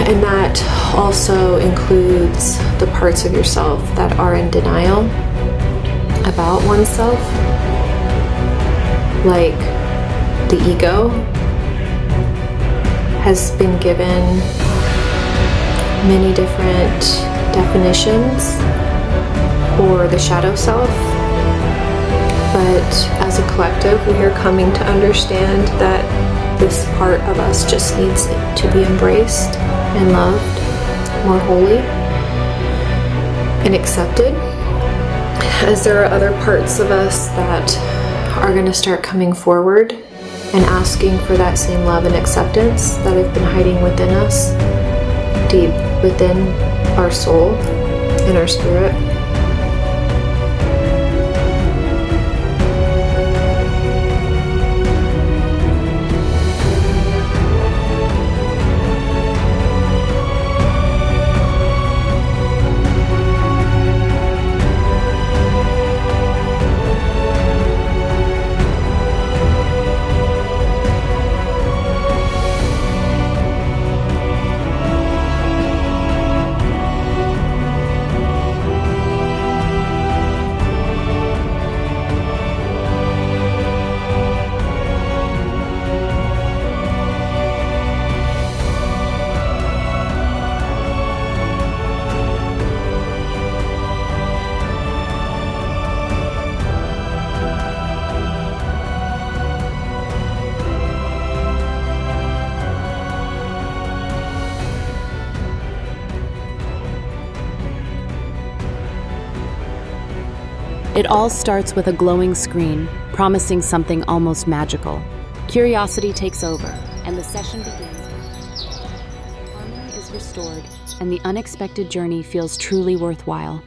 And that also includes the parts of yourself that are in denial about oneself, like the ego has been given many different definitions, or the shadow self. But as a collective, we are coming to understand that this part of us just needs to be embraced and loved more wholly and accepted, as there are other parts of us that are going to start coming forward and asking for that same love and acceptance that have been hiding within us, deep within our soul and our spirit. It all starts with a glowing screen, promising something almost magical. Curiosity takes over, and the session begins. Harmony is restored, and the unexpected journey feels truly worthwhile.